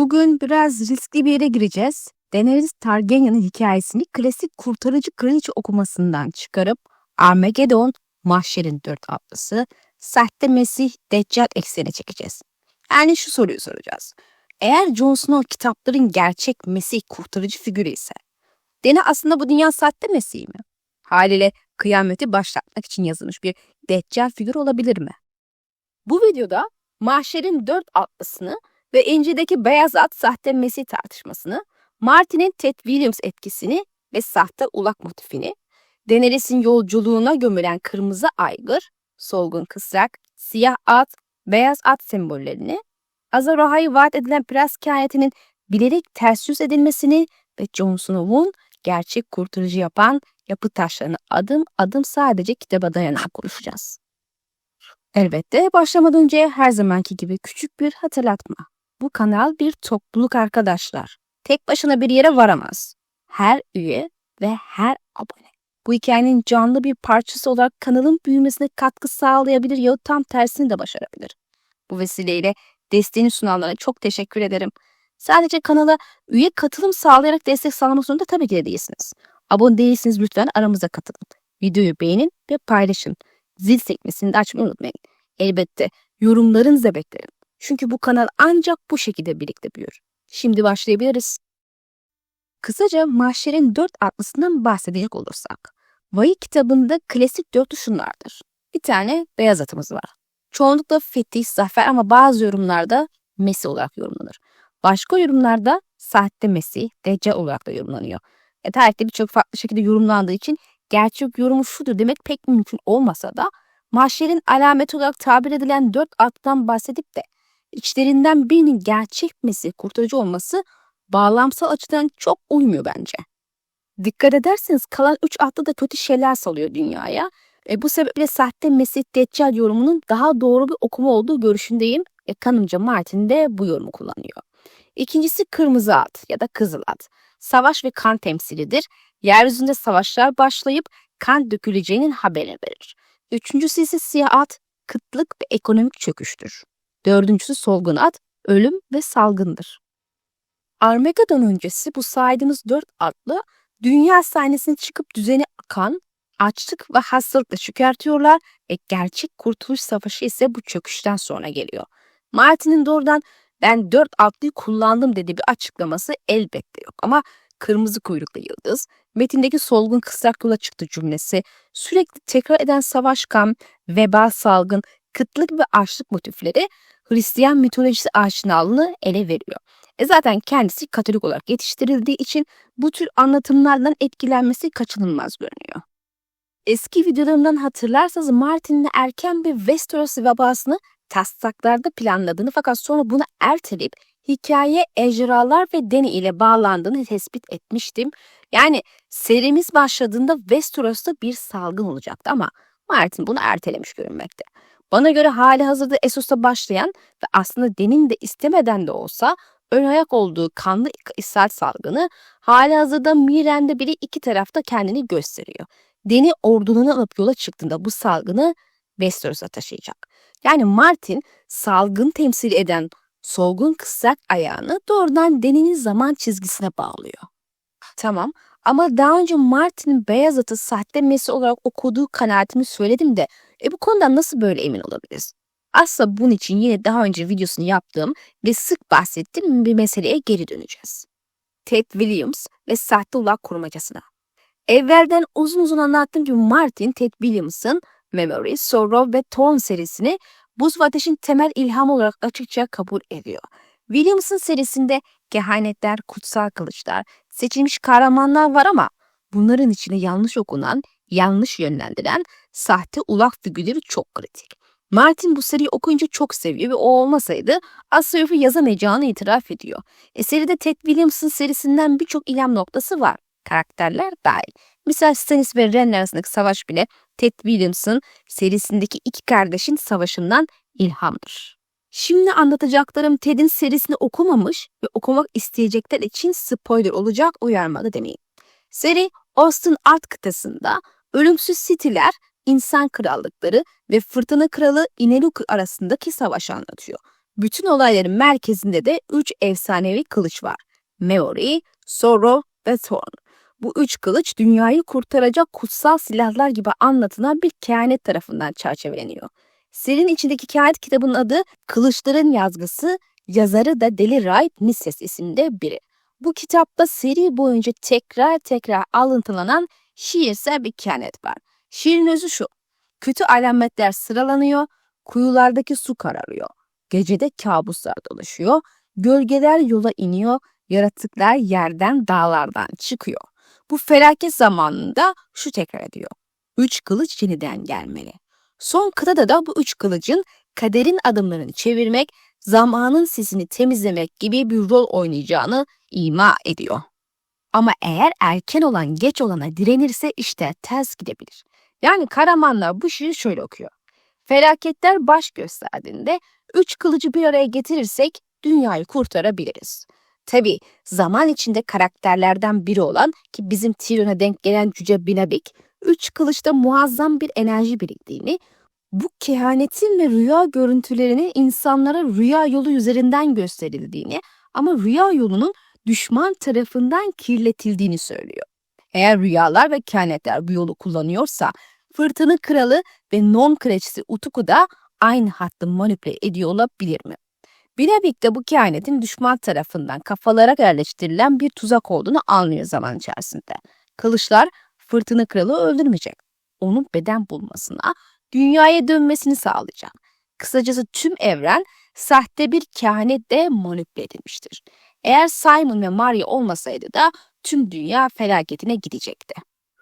Bugün biraz riskli bir yere gireceğiz. Daenerys Targaryen'in hikayesini klasik kurtarıcı kraliçe okumasından çıkarıp Armageddon, Mahşer'in 4 atlısı, Sahte Mesih, Deccal eksenine çekeceğiz. Yani şu soruyu soracağız. Eğer Jon Snow kitapların gerçek Mesih kurtarıcı figürü ise, Dany aslında bu dünya sahte Mesih mi? Haliyle kıyameti başlatmak için yazılmış bir Deccal figür olabilir mi? Bu videoda Mahşer'in 4 atlısını ve İnci'deki beyaz at sahte Mesih tartışmasını, Martin'in Ted Williams etkisini ve sahte ulak motifini, Daenerys'in yolculuğuna gömülen kırmızı aygır, solgun kısrak, siyah at, beyaz at sembollerini, Azor Ahai'ye vaat edilen prens hikayetinin bilerek ters yüz edilmesini ve Jon Snow'un gerçek kurtarıcı yapan yapı taşlarını adım adım sadece kitaba dayanarak konuşacağız. Elbette başlamadan önce her zamanki gibi küçük bir hatırlatma. Bu kanal bir topluluk arkadaşlar. Tek başına bir yere varamaz. Her üye ve her abone bu hikayenin canlı bir parçası olarak kanalın büyümesine katkı sağlayabilir ya tam tersini de başarabilir. Bu vesileyle desteğini sunanlara çok teşekkür ederim. Sadece kanala üye katılım sağlayarak destek sağlamak zorunda tabii ki de değilsiniz. Abone değilseniz lütfen aramıza katılın. Videoyu beğenin ve paylaşın. Zil sekmesini de açmayı unutmayın. Elbette yorumlarınızı beklerim. Çünkü bu kanal ancak bu şekilde birlikte büyür. Şimdi başlayabiliriz. Kısaca Mahşer'in 4 atlısından bahsedecek olursak. Vahiy kitabında klasik 4 şunlardır. Bir tane beyaz atımız var. Çoğunlukla fetih, zafer ama bazı yorumlarda Mesih olarak yorumlanır. Başka yorumlarda sahte Mesih, Deccal olarak da yorumlanıyor. Tarihte birçok farklı şekilde yorumlandığı için gerçek yorumu şudur demek pek mümkün olmasa da Mahşer'in alameti olarak tabir edilen 4 attan bahsedip de içlerinden birinin gerçek Mesih kurtarıcı olması bağlamsal açıdan çok uymuyor bence. Dikkat ederseniz kalan 3 atlı da kötü şeyler salıyor dünyaya. Bu sebeple sahte Mesih Deccal yorumunun daha doğru bir okuma olduğu görüşündeyim. Kanımca Martin de bu yorumu kullanıyor. İkincisi kırmızı at ya da kızıl at. Savaş ve kan temsilidir. Yeryüzünde savaşlar başlayıp kan döküleceğinin haberini verir. Üçüncüsü ise siyah at, kıtlık ve ekonomik çöküştür. Dördüncüsü solgun at, ölüm ve salgındır. Armageddon öncesi bu saydığımız 4 atlı dünya sahnesine çıkıp düzeni akan, açlık ve hastalıkla çökertiyorlar ve gerçek kurtuluş savaşı ise bu çöküşten sonra geliyor. Martin'in doğrudan ben 4 atlıyı kullandım dediği bir açıklaması elbette yok ama kırmızı kuyruklu yıldız, metindeki solgun kısrak yola çıktı cümlesi, sürekli tekrar eden savaş kan, veba salgın, kıtlık ve açlık motifleri Hristiyan mitolojisi aşinalığını ele veriyor. Zaten kendisi Katolik olarak yetiştirildiği için bu tür anlatımlardan etkilenmesi kaçınılmaz görünüyor. Eski videolarımdan hatırlarsanız Martin'in erken bir Westeros vebasını taslaklarda planladığını fakat sonra bunu erteleyip hikaye ejderhalar ve Dany ile bağlandığını tespit etmiştim. Yani serimiz başladığında Westeros'ta bir salgın olacaktı ama Martin bunu ertelemiş görünmekte. Bana göre hali hazırda Essos'ta başlayan ve aslında Dany'nin de istemeden de olsa ön ayak olduğu kanlı ishal salgını hali hazırda Miren'de bile iki tarafta kendini gösteriyor. Dany orduluğunu alıp yola çıktığında bu salgını Westeros'a taşıyacak. Yani Martin salgın temsil eden solgun kısrak ayağını doğrudan Dany'nin zaman çizgisine bağlıyor. Tamam ama daha önce Martin'in beyaz atı sahte Mesih olarak okuduğu kanaatimi söyledim de bu konudan nasıl böyle emin olabiliriz? Aslında bunun için yine daha önce videosunu yaptığım ve sık bahsettiğim bir meseleye geri döneceğiz. Ted Williams ve sahte ulak kurmacasına. Evvelden uzun uzun anlattığım gibi Martin, Ted Williams'ın Memory, Sorrow ve Thorn serisini Buz ve Ateş'in temel ilhamı olarak açıkça kabul ediyor. Williams'ın serisinde kehanetler, kutsal kılıçlar, seçilmiş kahramanlar var ama bunların içinde yanlış okunan, yanlış yönlendiren sahte ulak figürleri çok kritik. Martin bu seriyi okuyunca çok seviyor ve o olmasaydı Asyof'u yazamayacağını itiraf ediyor. Seride Ted Williams'ın serisinden birçok ilham noktası var. Karakterler dahil. Misal Stannis ve Renly arasındaki savaş bile Ted Williams'ın serisindeki iki kardeşin savaşından ilhamdır. Şimdi anlatacaklarım Ted'in serisini okumamış ve okumak isteyecekler için spoiler olacak uyarmalı demeyin. Seri Austin Art kıtasında ölümsüz City'ler, insan krallıkları ve fırtına kralı Ineluki arasındaki savaşı anlatıyor. Bütün olayların merkezinde de 3 efsanevi kılıç var. Meori, Zoro ve Thorn. Bu 3 kılıç dünyayı kurtaracak kutsal silahlar gibi anlatılan bir kehanet tarafından çerçeveleniyor. Serinin içindeki kehanet kitabının adı Kılıçların Yazgısı, yazarı da Deli Rahip Nises isimli biri. Bu kitapta seri boyunca tekrar alıntılanan şiirsel bir kehanet var. Şiirin özü şu: kötü alametler sıralanıyor, kuyulardaki su kararıyor, gecede kabuslar dolaşıyor, gölgeler yola iniyor, yaratıklar yerden dağlardan çıkıyor. Bu felaket zamanında şu tekrar ediyor: 3 kılıç yeniden gelmeli. Son kıtada da bu 3 kılıcın kaderin adımlarını çevirmek, zamanın sesini temizlemek gibi bir rol oynayacağını ima ediyor. Ama eğer erken olan geç olana direnirse işte ters gidebilir. Yani kahramanlar bu şiiri şöyle okuyor: felaketler baş gösterdiğinde 3 kılıcı bir araya getirirsek dünyayı kurtarabiliriz. Tabi zaman içinde karakterlerden biri olan ki bizim Tyrion'a denk gelen Cüce Binabik, 3 kılıçta muazzam bir enerji biriktiğini, bu kehanetin ve rüya görüntülerini insanlara rüya yolu üzerinden gösterildiğini ama rüya yolunun düşman tarafından kirletildiğini söylüyor. Eğer rüyalar ve kehanetler bu yolu kullanıyorsa Fırtına Kralı ve Non Kraliçesi Utuku da aynı hattı manipüle ediyor olabilir mi? Binabik de bu kehanetin düşman tarafından kafalara yerleştirilen bir tuzak olduğunu anlıyor zaman içerisinde. Kılıçlar Fırtına Kralı öldürmeyecek. Onun beden bulmasına, dünyaya dönmesini sağlayacak. Kısacası tüm evren sahte bir kehanetle manipüle edilmiştir. Eğer Simon ve Maria olmasaydı da tüm dünya felaketine gidecekti.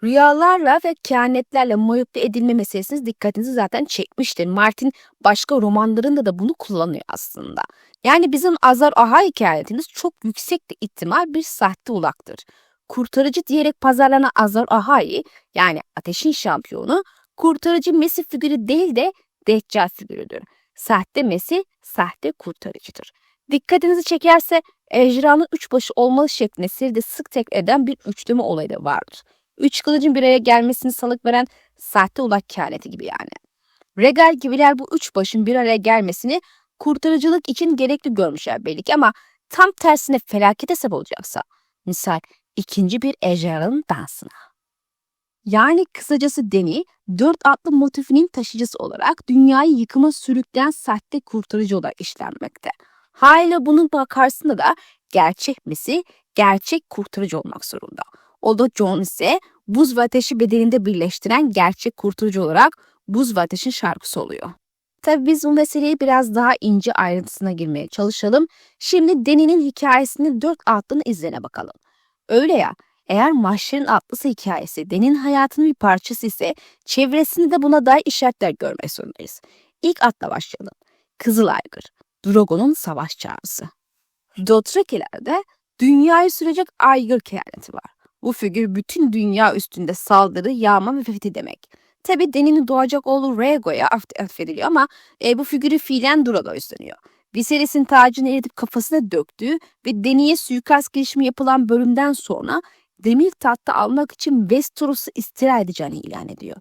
Rüyalarla ve kehanetlerle manipüle edilme meselesiniz dikkatinizi zaten çekmiştir. Martin başka romanlarında da bunu kullanıyor aslında. Yani bizim Azar Ahai kehanetimiz çok yüksek bir ihtimal bir sahte ulaktır. Kurtarıcı diyerek pazarlanan Azar Ahai, yani ateşin şampiyonu, kurtarıcı Mesih figürü değil de Deccal figürüdür. Sahte Mesih, sahte kurtarıcıdır. Dikkatinizi çekerse ejderhanın 3 başı olmalı şeklinde seride sık tekrar eden bir üçleme olayı da vardır. 3 kılıcın bir araya gelmesini salık veren sahte ulak kehaneti gibi yani. Regal gibiler bu 3 başın bir araya gelmesini kurtarıcılık için gerekli görmüşler belli ki, ama tam tersine felakete sebep olacaksa, misal ikinci bir ejderhanın dansına. Yani kısacası Dany, 4 atlı motifinin taşıyıcısı olarak dünyayı yıkıma sürükleyen sahte kurtarıcı olarak işlenmekte. Hala bunun karşısında da gerçek Mesih, gerçek kurtarıcı olmak zorunda. O da Jon ise buz ve ateşi bedeninde birleştiren gerçek kurtarıcı olarak buz ve ateşin şarkısı oluyor. Tabii biz bu meseleyi biraz daha ince ayrıntısına girmeye çalışalım. Şimdi Dany'nin hikayesinin 4 atlının izlerine bakalım. Öyle ya, eğer Mahşer'in atlısı hikayesi Dany'nin hayatının bir parçası ise çevresinde de buna dair işaretler görmek zorundayız. İlk atla başlayalım. Kızıl Aygır, Drogo'nun savaş çağrısı. Dothraki'lerde dünyayı sürecek aygır kehaneti var. Bu figür bütün dünya üstünde saldırı, yağma ve fethi demek. Tabi Dany'nin doğacak oğlu Rhaego'ya atfediliyor ama bu figürü fiilen Drogo üstleniyor. Viserys'in tacını eritip kafasına döktüğü ve Dany'ye suikast girişimi yapılan bölümden sonra demir tahta almak için Westeros'u istila edeceğini ilan ediyor.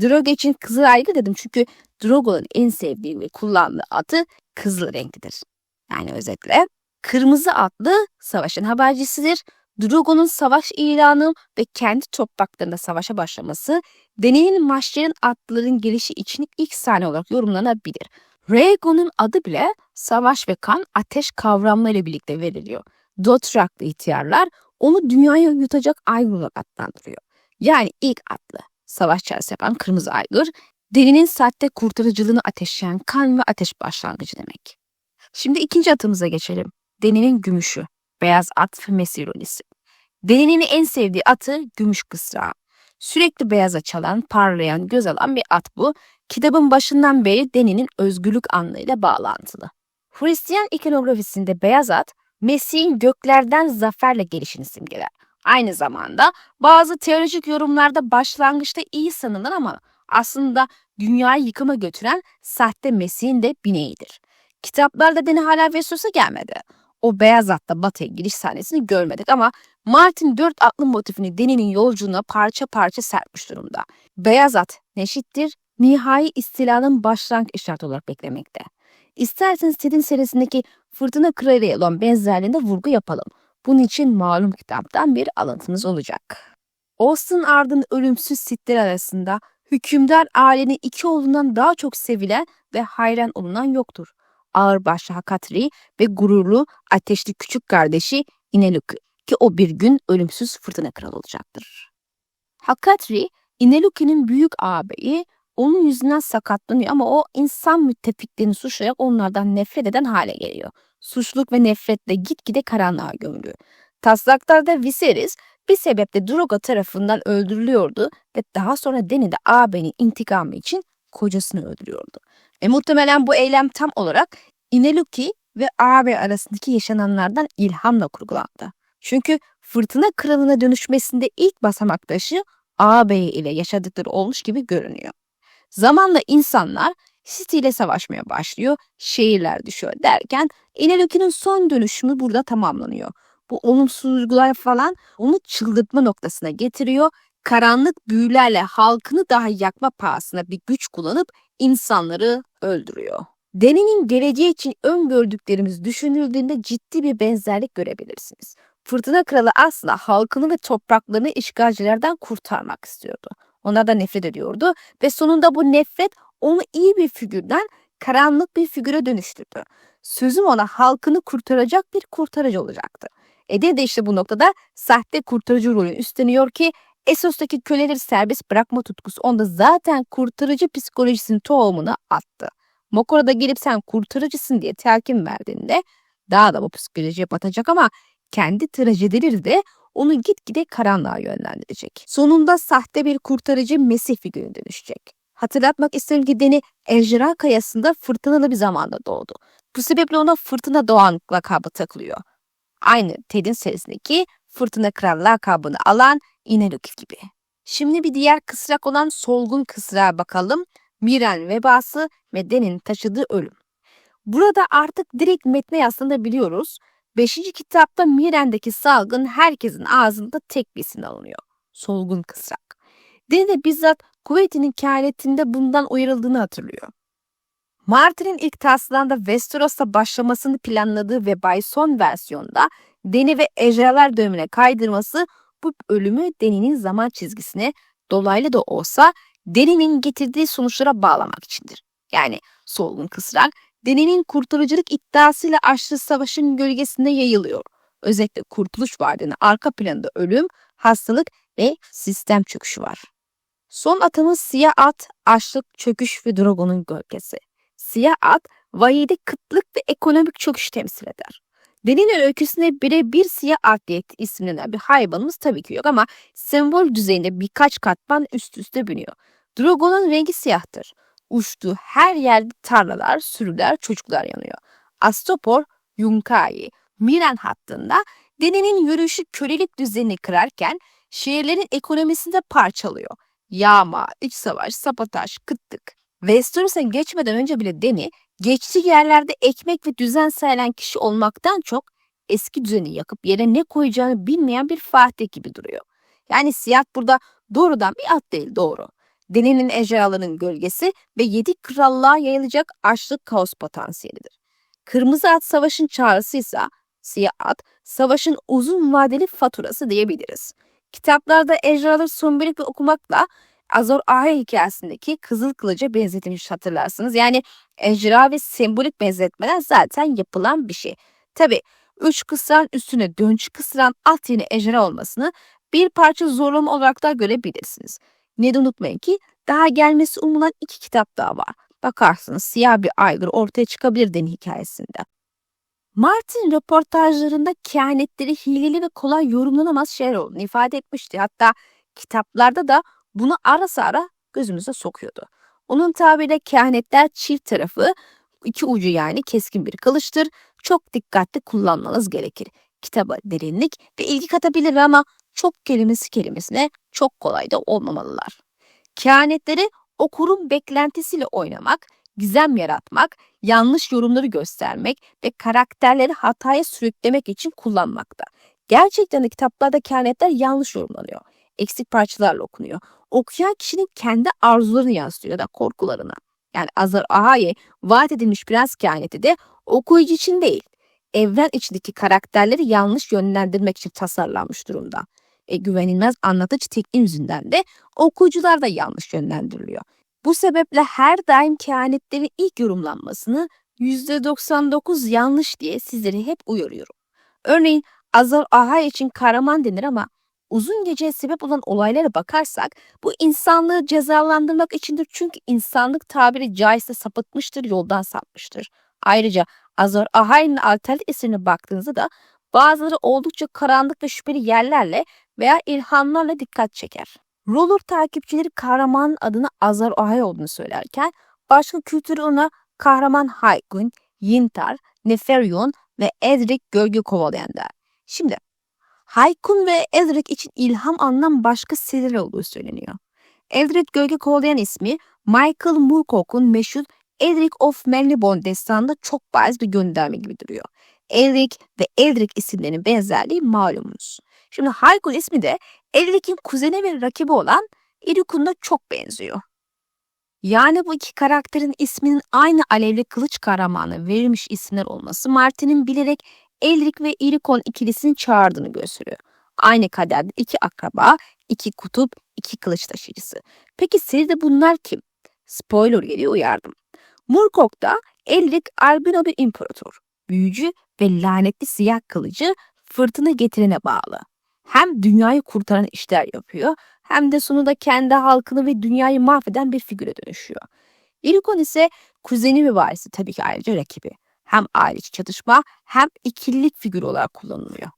Drogo için kızıl aygır dedim çünkü Drogo'nun en sevdiği ve kullandığı atı kızıl renklidir. Yani özetle kırmızı atlı savaşın habercisidir. Drogo'nun savaş ilanı ve kendi topraklarında savaşa başlaması Dany'nin Mahşer'in atlıların gelişi için ilk sahne olarak yorumlanabilir. Rhaego'nun adı bile savaş ve kan, ateş kavramlarıyla birlikte veriliyor. Dothraklı ihtiyarlar onu dünyaya yutacak aygır olarak adlandırıyor. Yani ilk atlı, savaş çağrısı yapan kırmızı aygır, Dany'nin sahte kurtarıcılığını ateşleyen kan ve ateş başlangıcı demek. Şimdi ikinci atımıza geçelim. Dany'nin gümüşü, beyaz at ve Mesironisi. Dany'nin en sevdiği atı gümüş kısrağı. Sürekli beyaza çalan, parlayan, göz alan bir at bu. Kitabın başından beri Dany'nin özgürlük anlayla bağlantılı. Hristiyan ikonografisinde beyaz at, Mesih'in göklerden zaferle gelişini simgeler. Aynı zamanda bazı teolojik yorumlarda başlangıçta iyi sanılan ama aslında dünyayı yıkıma götüren sahte Mesih'in de bineğidir. Kitaplarda Dany hala Westeros'a gelmedi. O beyaz atla batıya giriş sahnesini görmedik ama Martin 4 atlı motifini Dany'nin yolculuğuna parça parça serpmiş durumda. Beyaz at neşittir, nihai istilanın başlangıç işareti olarak beklemekte. İsterseniz Ted'in serisindeki Fırtına Kralı olan benzerliğinde vurgu yapalım. Bunun için malum kitaptan bir alıntımız olacak. Austin Ard'ın ölümsüz sitleri arasında hükümdar ailenin iki oğlundan daha çok sevilen ve hayran olunan yoktur. Ağırbaşlı Hakatri ve gururlu ateşli küçük kardeşi Ineluki ki o bir gün ölümsüz fırtına kralı olacaktır. Hakatri, Ineluki'nin büyük ağabeyi, onun yüzünden sakatlanıyor ama o insan müttefiklerini suçlayarak onlardan nefret eden hale geliyor. Suçluluk ve nefretle gitgide karanlığa gömülüyor. Taslaklarda Viserys bir sebeple Drogo tarafından öldürülüyordu ve daha sonra Dany de ağabeyinin intikamı için kocasını öldürüyordu. Muhtemelen bu eylem tam olarak Ineluki ve ağabey arasındaki yaşananlardan ilhamla kurgulandı. Çünkü fırtına kralına dönüşmesinde ilk basamak taşı ağabey ile yaşadıkları olmuş gibi görünüyor. Zamanla insanlar City ile savaşmaya başlıyor, şehirler düşüyor derken Ineluki'nin son dönüşümü burada tamamlanıyor. Bu olumsuzluklar falan onu çıldırtma noktasına getiriyor. Karanlık büyülerle halkını dahi yakma pahasına bir güç kullanıp insanları öldürüyor. Dany'nin geleceği için öngördüklerimiz düşünüldüğünde ciddi bir benzerlik görebilirsiniz. Fırtına Kralı aslında halkını ve topraklarını işgalcilerden kurtarmak istiyordu. Onlardan nefret ediyordu ve sonunda bu nefret onu iyi bir figürden karanlık bir figüre dönüştürdü. Sözüm ona halkını kurtaracak bir kurtarıcı olacaktı. Ede de işte bu noktada sahte kurtarıcı rolünü üstleniyor ki Essos'taki köleleri serbest bırakma tutkusu onda zaten kurtarıcı psikolojisinin tohumunu attı. Mokor'a da gelip sen kurtarıcısın diye telkin verdiğinde daha da bu psikolojiye batacak ama kendi trajedileri de onu gitgide karanlığa yönlendirecek. Sonunda sahte bir kurtarıcı Mesih figürüne dönüşecek. Hatırlatmak isterim ki Dany Ejderha Kayası'nda fırtınalı bir zamanda doğdu. Bu sebeple ona Fırtına Doğan lakabı takılıyor. Aynı Ted'in serisindeki Fırtına Kral lakabını alan Ineluki gibi. Şimdi bir diğer kısrak olan Solgun Kısrağa bakalım. Miren vebası ve Dany'nin taşıdığı ölüm. Burada artık direkt metne aslında biliyoruz. 5. kitapta Miren'deki salgın herkesin ağzında tek bir isim alınıyor. Solgun Kısrak. Dany de bizzat Kuveyti'nin kehanetinde bundan uyarıldığını hatırlıyor. Martin'in ilk taslağında Westeros'ta başlamasını planladığı ve Bison versiyonda Dany ve ejderhalar dönemine kaydırması bu ölümü Dany'nin zaman çizgisine dolaylı da olsa Dany'nin getirdiği sonuçlara bağlamak içindir. Yani Solgun Kısrak Dany'nin kurtarıcılık iddiasıyla açtığı savaşın gölgesinde yayılıyor. Özellikle Kurtuluş Vardi'nin arka planında ölüm, hastalık ve sistem çöküşü var. Son atımız Siyah At, açlık, çöküş ve Drogo'nun gölgesi. Siyah At, vahide kıtlık ve ekonomik çöküş temsil eder. Dany'nin öyküsüne birebir Siyah Atlet isimlenen bir hayvanımız tabii ki yok ama sembol düzeyinde birkaç katman üst üste biniyor. Drogo'nun rengi siyahtır. Uçtuğu her yerde tarlalar, sürüler, çocuklar yanıyor. Astapor, Yunkai, Miren hattında Dany'nin yürüyüşü kölelik düzenini kırarken şehirlerin ekonomisini de parçalıyor. Yağma, iç savaş, sabotaj, kıtlık. Westeros'a geçmeden önce bile Dany, geçtiği yerlerde ekmek ve düzen sağlayan kişi olmaktan çok eski düzeni yakıp yere ne koyacağını bilmeyen bir Fatih gibi duruyor. Yani Siyah burada doğrudan bir at değil, doğru. Dany'nin ejderhaların gölgesi ve 7 krallığa yayılacak açlık kaos potansiyelidir. Kırmızı At savaşın çağrısıysa Siyah At savaşın uzun vadeli faturası diyebiliriz. Kitaplarda ejderhaları sembolik ve okumakla Azor Ahai hikayesindeki Kızıl Kılıç'a benzetilmiş hatırlarsınız. Yani ejderha ve sembolik benzetmeler zaten yapılan bir şey. Tabi 3 kısran üstüne dönç kısran at yeni ejderha olmasını bir parça zorlama olarak da görebilirsiniz. Ne de unutmayın ki daha gelmesi umulan 2 kitap daha var. Bakarsınız siyah bir aygır ortaya çıkabilir Dany hikayesinde. Martin röportajlarında kehanetleri hileli ve kolay yorumlanamaz şeyler olduğunu ifade etmişti. Hatta kitaplarda da bunu ara sıra gözümüze sokuyordu. Onun tabiriyle kehanetler çift tarafı, iki ucu yani keskin bir kılıçtır. Çok dikkatli kullanmanız gerekir. Kitaba derinlik ve ilgi katabilir ama çok kelimesine çok kolay da olmamalılar. Kehanetleri okurun beklentisiyle oynamak, gizem yaratmak, yanlış yorumları göstermek ve karakterleri hataya sürüklemek için kullanmakta. Gerçekten de kitaplarda kehanetler yanlış yorumlanıyor. Eksik parçalarla okunuyor. Okuyan kişinin kendi arzularını yansıtıyor ya da korkularını. Yani Azar Ahai vaat edilmiş prens kehaneti de okuyucu için değil, evren içindeki karakterleri yanlış yönlendirmek için tasarlanmış durumda. Güvenilmez anlatıcı tekniği yüzünden de okuyucular da yanlış yönlendiriliyor. Bu sebeple her daim kehanetlerin ilk yorumlanmasını %99 yanlış diye sizleri hep uyarıyorum. Örneğin Azar Ahai için kahraman denir ama uzun geceye sebep olan olaylara bakarsak bu insanlığı cezalandırmak içindir, çünkü insanlık tabiri caizse sapıtmıştır, yoldan sapmıştır. Ayrıca Azar Ahai'nin alternatif eserine baktığınızda da bazıları oldukça karanlık ve şüpheli yerlerle veya ilhamlarla dikkat çeker. Roller takipçileri kahramanın adını Azar Ahai olduğunu söylerken başka kültürü ona kahraman Haykun, Yintar, Neferion ve Edric gölge kovalayan der. Şimdi Haykun ve Edric için ilham alınan başka seriler olduğu söyleniyor. Edric gölge kovalayan ismi Michael Moorcock'un meşhur Edric of Marylebone destanında çok bariz bir gönderme gibi duruyor. Edric ve Edric isimlerinin benzerliği malumunuz. Şimdi Haykun ismi de Edric'in kuzeni ve rakibi olan Irikun'da çok benziyor. Yani bu iki karakterin isminin aynı alevli kılıç kahramanı verilmiş isimler olması Martin'in bilerek Elric ve Irikon ikilisini çağırdığını gösteriyor. Aynı kaderde iki akraba, iki kutup, iki kılıç taşıyıcısı. Peki seride bunlar kim? Spoiler geliyor, uyardım. Moorcock'ta Elric albino bir imparator, büyücü ve lanetli siyah kılıcı fırtına getirene bağlı. Hem dünyayı kurtaran işler yapıyor, hem de sonunda kendi halkını ve dünyayı mahveden bir figüre dönüşüyor. Irikon ise kuzeni ve varisi, tabii ki ayrıca rakibi. Hem aile içi çatışma hem ikililik figürü olarak kullanılıyor.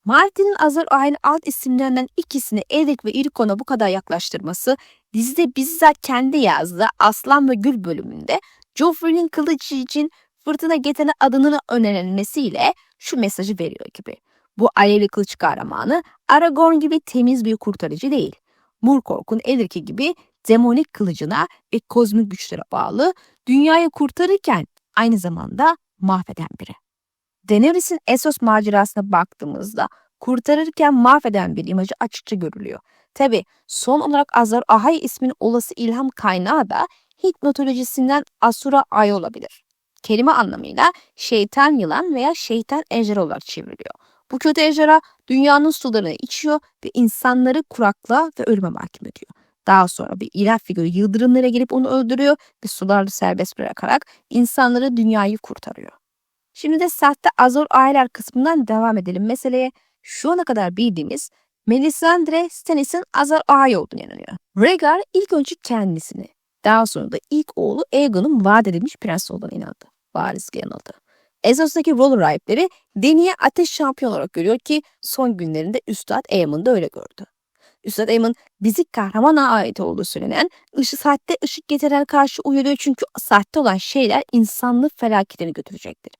Martin'in Azar Ahai'nin alt isimlerinden ikisini Edric ve Irikon'a bu kadar yaklaştırması dizide bizzat kendi yazdığı Aslan ve Gül bölümünde Joffrey'nin kılıcı için fırtına getiren adının önerilmesiyle şu mesajı veriyor gibi. Bu alevli kılıç kahramanı Aragorn gibi temiz bir kurtarıcı değil. Moorcock'un Edric'i gibi demonik kılıcına ve kozmik güçlere bağlı, dünyayı kurtarırken aynı zamanda mahveden biri. Daenerys'in Essos macerasına baktığımızda kurtarırken mahveden bir imajı açıkça görülüyor. Tabi son olarak Azar Ahai isminin olası ilham kaynağı da Hint mitolojisinden Asura Ay olabilir. Kelime anlamıyla şeytan yılan veya şeytan ejderha olarak çevriliyor. Bu kötü ejderha dünyanın sularını içiyor ve insanları kuraklığa ve ölüme mahkum ediyor. Daha sonra bir ilah figürü yıldırımlara gelip onu öldürüyor ve sularla serbest bırakarak insanları, dünyayı kurtarıyor. Şimdi de sahte Azor aileler kısmından devam edelim. Meseleye şu ana kadar bildiğimiz Melisandre Stannis'in Azor Ahai olduğunu inanıyor. Rhaegar ilk önce kendisini, daha sonra da ilk oğlu Aegon'un vaat edilmiş prens olduğuna inandı. Varis'e yanıldı. Essos'taki roller rahipleri Dany'yi ateş şampiyon olarak görüyor ki son günlerinde Üstad Aemon da öyle gördü. Üstad Aemon bizi kahramana ait olduğu söylenen sahte ışık getiren karşı uyarıyor, çünkü sahte olan şeyler insanlığı felaketine götürecektir.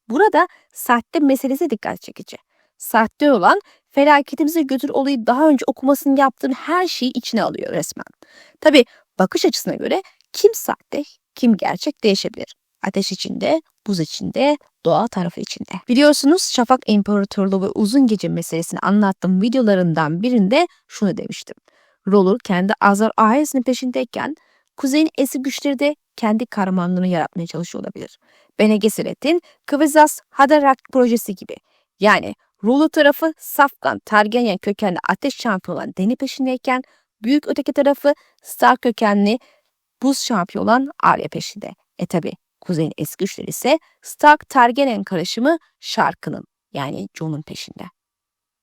Burada sahte meselesi dikkat çekici. Sahte olan felaketimize götür olayı daha önce okumasını yaptığın her şeyi içine alıyor resmen. Tabi bakış açısına göre kim sahte, kim gerçek değişebilir. Ateş içinde, buz içinde, doğa tarafı içinde. Biliyorsunuz Şafak İmparatorluğu ve Uzun Gece meselesini anlattığım videolarından birinde şunu demiştim. Roller kendi Azar Ahai'sinin peşindeyken kuzeyin eski güçleri de kendi kahramanlığını yaratmaya çalışıyor olabilir. Bene Gesserit'in Kıvızas Hadarak projesi gibi. Yani Roller tarafı Safkan Targaryen kökenli ateş şampiyonu olan Dany peşindeyken büyük öteki tarafı Stark kökenli buz şampiyonu olan Arya peşinde. Tabi kuzeyin eski güçleri ise Stark Targaryen karışımı Shark'ının, yani Jon'un peşinde.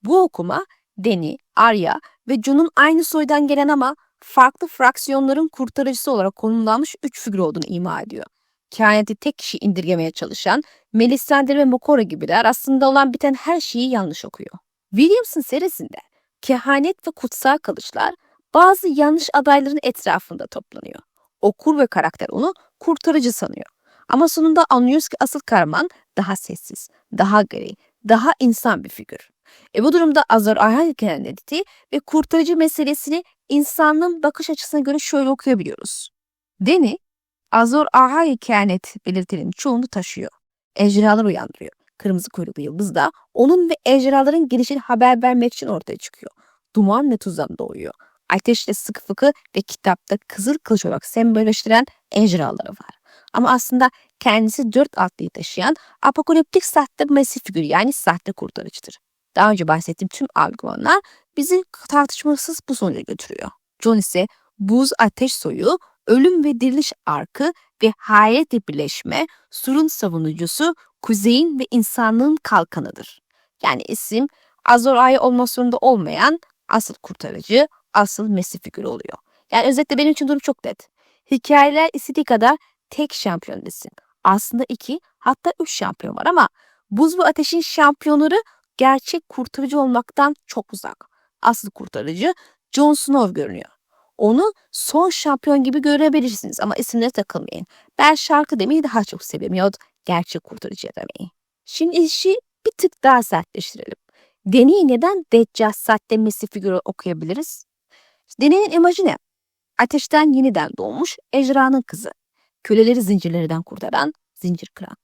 Bu okuma Dany, Arya ve Jon'un aynı soydan gelen ama farklı fraksiyonların kurtarıcısı olarak konumlanmış 3 figür olduğunu ima ediyor. Kehaneti tek kişi indirgemeye çalışan Melisandre ve Moqorra gibiler aslında olan biten her şeyi yanlış okuyor. Williams'ın serisinde kehanet ve kutsal kılıçlar bazı yanlış adayların etrafında toplanıyor. Okur ve karakter onu kurtarıcı sanıyor. Ama sonunda anlıyoruz ki asıl kahraman daha sessiz, daha gri, daha insan bir figür. Bu durumda Azor Ahai kehaneti ve kurtarıcı meselesini insanlığın bakış açısına göre şöyle okuyabiliyoruz. Dany, Azor Ahai kehanet belirtilerinin çoğunu taşıyor. Ejderhalar uyandırıyor. Kırmızı kuyruklu yıldız da onun ve ejderhaların gelişini haber vermek için ortaya çıkıyor. Duman ve tuzdan doğuyor. Ateşle sıkı fıkı ve kitapta kızıl kılıç olarak sembolleştiren ejderhaları var. Ama aslında kendisi 4 atlıyı taşıyan apokaliptik sahte mesih figürü, yani sahte kurtarıcıdır. Daha önce bahsettiğim tüm argümanlar bizi tartışmasız bu sonuca götürüyor. Jon ise buz ateş soyu, ölüm ve diriliş arkı ve hayalet birleşme, surun savunucusu, kuzeyin ve insanlığın kalkanıdır. Yani isim Azor Ahai olmak zorunda olmayan asıl kurtarıcı, asıl Mesih figürü oluyor. Yani özetle benim için durum çok net. Hikayeler istediği kadar tek şampiyon desin. Aslında 2, hatta 3 şampiyon var ama buz ve ateşin şampiyonları gerçek kurtarıcı olmaktan çok uzak. Asıl kurtarıcı Jon Snow görünüyor. Onu son şampiyon gibi görebilirsiniz ama isimlere takılmayın. Ben şarkı demeyi daha çok seviyorum yahut gerçek kurtarıcı demeyi. Şimdi işi bir tık daha sertleştirelim. Dany'yi neden Deccal sahte Mesih figürü okuyabiliriz? Dany'nin imajı ne? Ateşten yeniden doğmuş ejderhanın kızı. Köleleri zincirlerden kurtaran zincir kıran.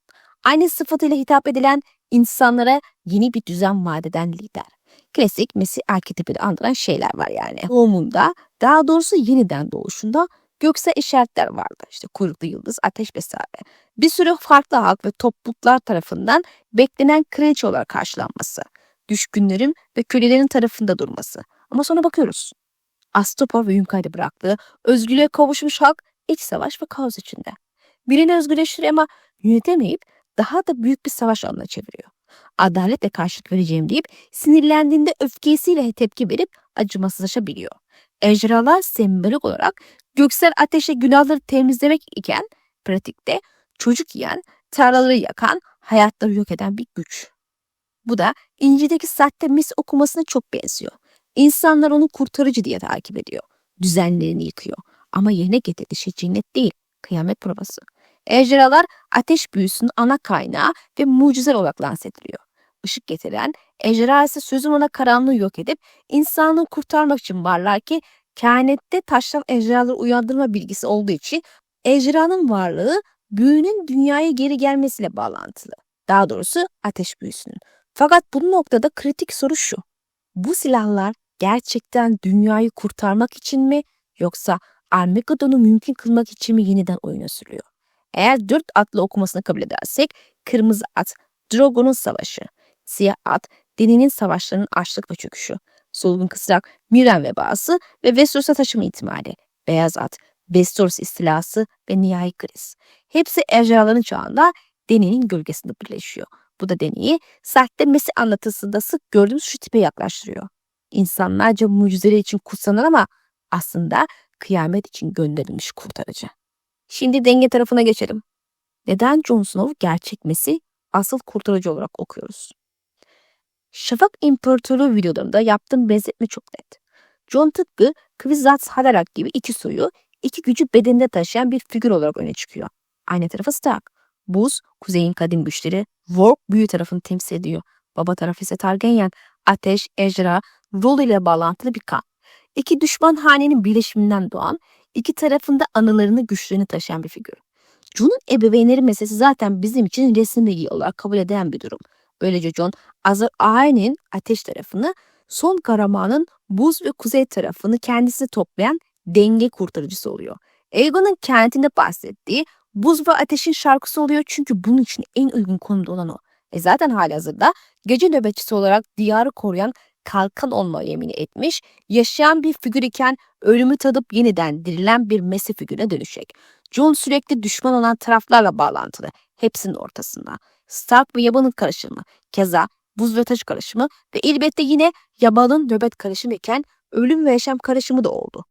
Aynı sıfatıyla hitap edilen insanlara yeni bir düzen vaat eden lider. Klasik Mesih arketipini andıran şeyler var yani. Doğumunda, daha doğrusu yeniden doğuşunda göksel işaretler vardı. İşte kuyruklu yıldız, ateş vesaire. Bir sürü farklı halk ve topluluklar tarafından beklenen kraliçe olarak karşılanması. Düşkünlerin ve kölelerin tarafında durması. Ama sonra bakıyoruz. Astapor ve Yunkaide bıraktığı özgürlüğe kavuşmuş halk iç savaş ve kaos içinde. Birini özgürleştiriyor ama yönetemeyip daha da büyük bir savaş alanına çeviriyor. Adaletle karşılık vereceğim deyip sinirlendiğinde öfkesiyle tepki verip acımasızlaşabiliyor. Ejderhalar sembolik olarak göksel ateşle günahları temizlemek iken pratikte çocuk yiyen, tarlaları yakan, hayatları yok eden bir güç. Bu da İncil'deki sahte mis okumasına çok benziyor. İnsanlar onu kurtarıcı diye takip ediyor. Düzenlerini yıkıyor. Ama yerine getirdiği şey cennet değil, kıyamet provası. Ejderhalar ateş büyüsünün ana kaynağı ve mucize olarak lanse ediliyor. Işık getiren, ejderha ise sözüm ona karanlığı yok edip insanlığı kurtarmak için varlar ki kehanette taştan ejderhaları uyandırma bilgisi olduğu için ejderhanın varlığı büyünün dünyaya geri gelmesiyle bağlantılı. Daha doğrusu ateş büyüsünün. Fakat bu noktada kritik soru şu. Bu silahlar gerçekten dünyayı kurtarmak için mi yoksa Armageddon'u mümkün kılmak için mi yeniden oyuna sürüyor? Eğer 4 atlı okumasını kabul edersek kırmızı at Drogo'nun savaşı, siyah at Dany'nin savaşlarının açlık ve çöküşü, solgun kısrak Miren vebası ve Westeros'a taşıma ihtimali, beyaz at Westeros istilası ve nihai kriz. Hepsi ejderhaların çağında Dany'nin gölgesinde birleşiyor. Bu da Dany'yi sahte Mesih anlatısında sık gördüğümüz şu tipe yaklaştırıyor. İnsanlarca mucizeler için kutsanır ama aslında kıyamet için gönderilmiş kurtarıcı. Şimdi denge tarafına geçelim. Neden Jon Snow gerçek Mesih, asıl kurtarıcı olarak okuyoruz? Şafak İmparatorluğu videolarında yaptığım benzetme çok net. Jon tıpkı Kwisatz Haderach gibi iki soyu, iki gücü bedeninde taşıyan bir figür olarak öne çıkıyor. Aynı tarafı Stark. Buz, kuzeyin kadim güçleri, Warg büyü tarafını temsil ediyor. Baba tarafı ise Targaryen, ateş, ejderha, rol ile bağlantılı bir kan. İki düşman hanenin birleşiminden doğan, iki tarafında anılarını, güçlerini taşıyan bir figür. Jon'un ebeveynleri meselesi zaten bizim için resim bilgi olarak kabul edilen bir durum. Böylece Jon, Azor Ahai'nin ateş tarafını, son kahramanın buz ve kuzey tarafını kendisi toplayan denge kurtarıcısı oluyor. Aegon'un kentinde bahsettiği buz ve ateşin şarkısı oluyor çünkü bunun için en uygun konumda olan o. Zaten halihazırda gece nöbetçisi olarak diyarı koruyan kalkan olma yemini etmiş, yaşayan bir figür iken ölümü tadıp yeniden dirilen bir Mesih figürüne dönüşecek. Jon sürekli düşman olan taraflarla bağlantılı, hepsinin ortasında. Stark ve yabanın karışımı, keza buz ve taş karışımı ve elbette yine yabanın nöbet karışımı iken ölüm ve yaşam karışımı da oldu.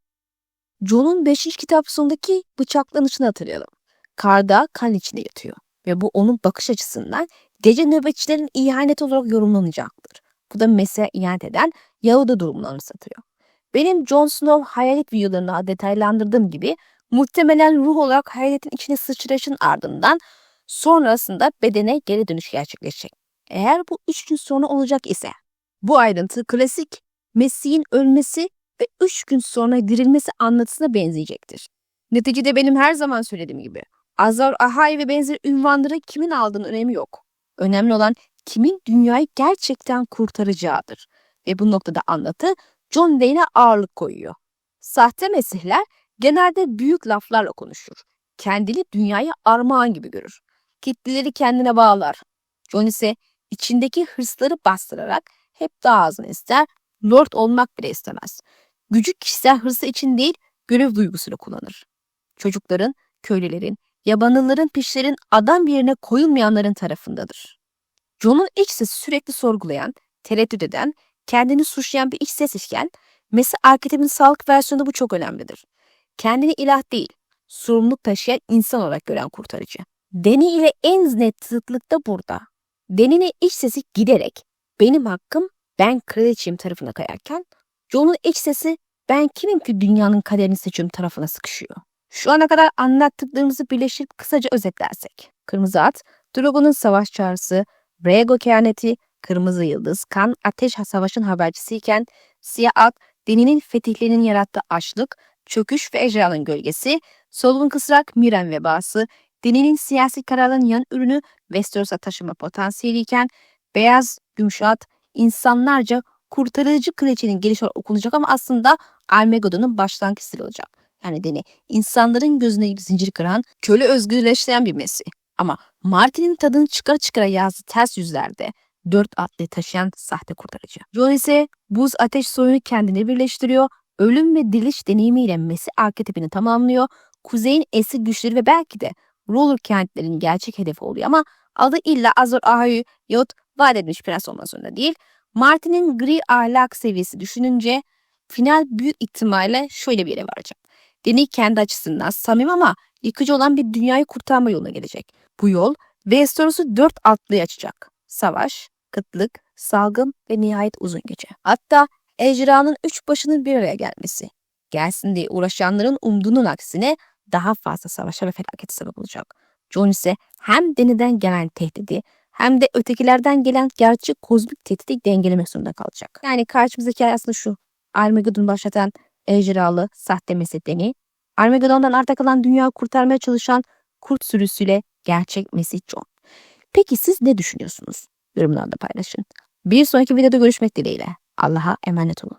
Jon'un 5. kitap sonundaki bıçaklanışını hatırlayalım. Karda kan içinde yatıyor ve bu onun bakış açısından gece nöbetçilerin ihaneti olarak yorumlanacaktır. Bu da Mesih'e ihanet eden Yahuda durumunu anımsatıyor. Benim Jon Snow hayalet videolarını detaylandırdığım gibi muhtemelen ruh olarak hayaletin içine sıçrayışın ardından sonrasında bedene geri dönüş gerçekleşecek. Eğer bu 3 gün sonra olacak ise bu ayrıntı klasik Mesih'in ölmesi ve 3 gün sonra dirilmesi anlatısına benzeyecektir. Neticede benim her zaman söylediğim gibi Azor Ahai ve benzeri ünvanları kimin aldığının önemi yok. Önemli olan kimin dünyayı gerçekten kurtaracağıdır. Ve bu noktada anlatı Jon Dayne'e ağırlık koyuyor. Sahte mesihler genelde büyük laflarla konuşur. Kendini dünyaya armağan gibi görür. Kitleleri kendine bağlar. John ise içindeki hırsları bastırarak hep daha azını ister, lord olmak bile istemez. Gücü kişisel hırsı için değil, görev duygusuyla kullanır. Çocukların, köylülerin, yabanılların, pişlerin, adam yerine koyulmayanların tarafındadır. John'un iç sesi sürekli sorgulayan, tereddüt eden, kendini suçlayan bir iç ses iken, Mesih arketipinin sağlık versiyonunda bu çok önemlidir. Kendini ilah değil, sorumluluk taşıyan insan olarak gören kurtarıcı. Deni ile en net zıtlık da burada. Deni'nin iç sesi giderek benim hakkım, ben kraliçeyim tarafına kayarken, John'un iç sesi ben kimim ki dünyanın kaderini seçiyorum tarafına sıkışıyor. Şu ana kadar anlattıklarımızı birleştirip kısaca özetlersek. Kırmızı at, Drogo'nun savaş çağrısı, Rhaego kehaneti, Kırmızı Yıldız, kan, ateş savaşın habercisiyken, Siyah at, Deni'nin fetihlerinin yarattığı açlık, çöküş ve ejderhanın gölgesi, solgun kısrak, Miren vebası, Deni'nin siyasi kararların yan ürünü Westeros'a taşıma potansiyeliyken, beyaz gümüş at, insanlarca kurtarıcı kraliçenin gelişi olarak okunacak ama aslında Armageddon'un başlangıç stili olacak. Yani Deni, insanların gözüne zincir kıran, köle özgürleştiren bir Mesih. Ama Martin'in tadını çıkara çıkara yazdığı ters yüzlerde 4 atlı taşıyan sahte kurtarıcı. Jon ise buz ateş soyunu kendine birleştiriyor, ölüm ve diriliş deneyimiyle Mesih arketipini tamamlıyor, kuzeyin eski güçleri ve belki de Roller kentlerin gerçek hedefi oluyor ama adı illa Azor Ahai yahut vaat edilmiş prens olmak zorunda değil. Martin'in gri ahlak seviyesi düşününce final büyük ihtimalle şöyle bir yere varacak. Deni kendi açısından samimi ama yıkıcı olan bir dünyayı kurtarma yoluna gelecek. Bu yol Westeros'u 4 atlıya açacak. Savaş, kıtlık, salgın ve nihayet uzun gece. Hatta ejderhanın 3 başının bir araya gelmesi. Gelsin diye uğraşanların umduğunun aksine daha fazla savaşa ve felakete sebep olacak. Jon ise hem Deni'den gelen tehdidi hem de ötekilerden gelen gerçek kozmik tehdidi dengelemek zorunda kalacak. Yani karşımızdaki aslında şu. Armageddon'u başlatan ejderhalı sahte Mesih Deni, Armageddon'dan arta kalan dünyayı kurtarmaya çalışan kurt sürüsüyle gerçek Mesih Jon. Peki siz ne düşünüyorsunuz? Yorumlarda paylaşın. Bir sonraki videoda görüşmek dileğiyle. Allah'a emanet olun.